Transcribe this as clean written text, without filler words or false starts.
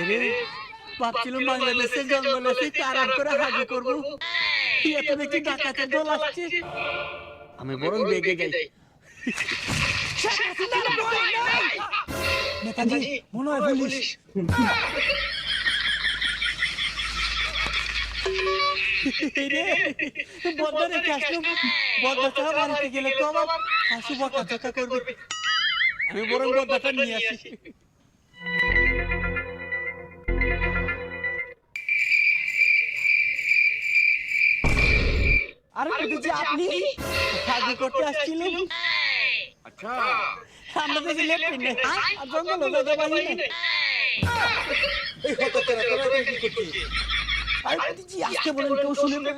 এরে ভাবছিলাম বাংলাদেশে জন্ম নিয়েছি আরাম করে হাগু করবো, এত দেখি ডাকাতের দল আসছে। আমি বরং বেগে যাই। নেতাজি মনে হয় পুলিশ। বদলা রেখে আসলাম, বদলা ছাড়া বাড়িতে গেলে তো আবার হাসু বকা চকা করবে। আমি বরং বদলাটা নিয়ে আসি। আরে মোদিজি আপনি হাগু করতে আসছিলাম। আচ্ছা আমরা দেখি লেফট নেই আর জঙ্গল হয়ে যাবো। এই হঠাৎ তোরা কি করছিস? আর মোদিজি আসতে বলেন, কেউ শুনে